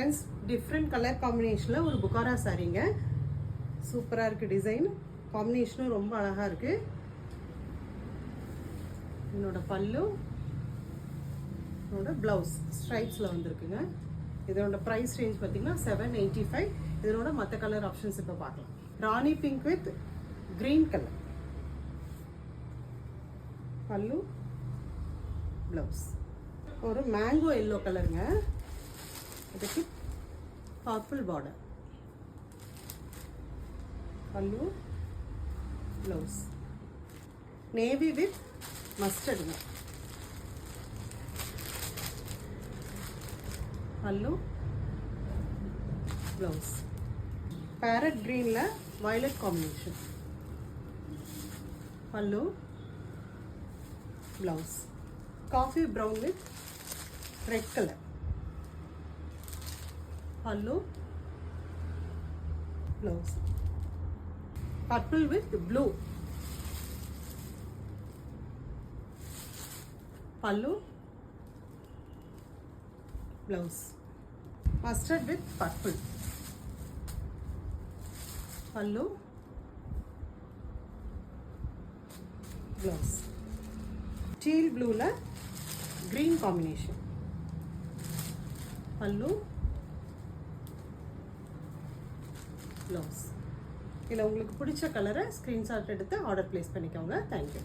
Friends, different colour காம்பினேஷனில் ஒரு புகாரா சாரீங்க. சூப்பராக இருக்குது. டிசைன் காம்பினேஷனும் ரொம்ப அழகாக இருக்குது. என்னோட பல்லு, என்னோட ப்ளவுஸ் ஸ்ட்ரைப்ஸில் வந்துருக்குங்க. இதோட ப்ரைஸ் ரேஞ்ச் பார்த்தீங்கன்னா 785. இதனோட மற்ற கலர் ஆப்ஷன்ஸ் இப்போ பார்க்கலாம். ராணி pink with green colour pallu, blouse. ஒரு மேங்கோ எல்லோ கலருங்க. இதுக்கு purple border, pallu, blouse. Navy with மஸ்டர்டுங்க. பல்லு, ப்ளவுஸ். பேரட் கிரீனில் violet combination. Pallu, blouse. Coffee brown with red colour. Pallu, blouse. Purple with blue. Pallu, blouse. Mustard with purple. Pallu, blouse. Teal ப்ளூவில் green combination. Pallu, blouse. இதில் உங்களுக்கு பிடிச்ச கலரை ஸ்க்ரீன்ஷாட் எடுத்து ஆர்டர் ப்ளேஸ் பண்ணிக்கோங்க. Thank you.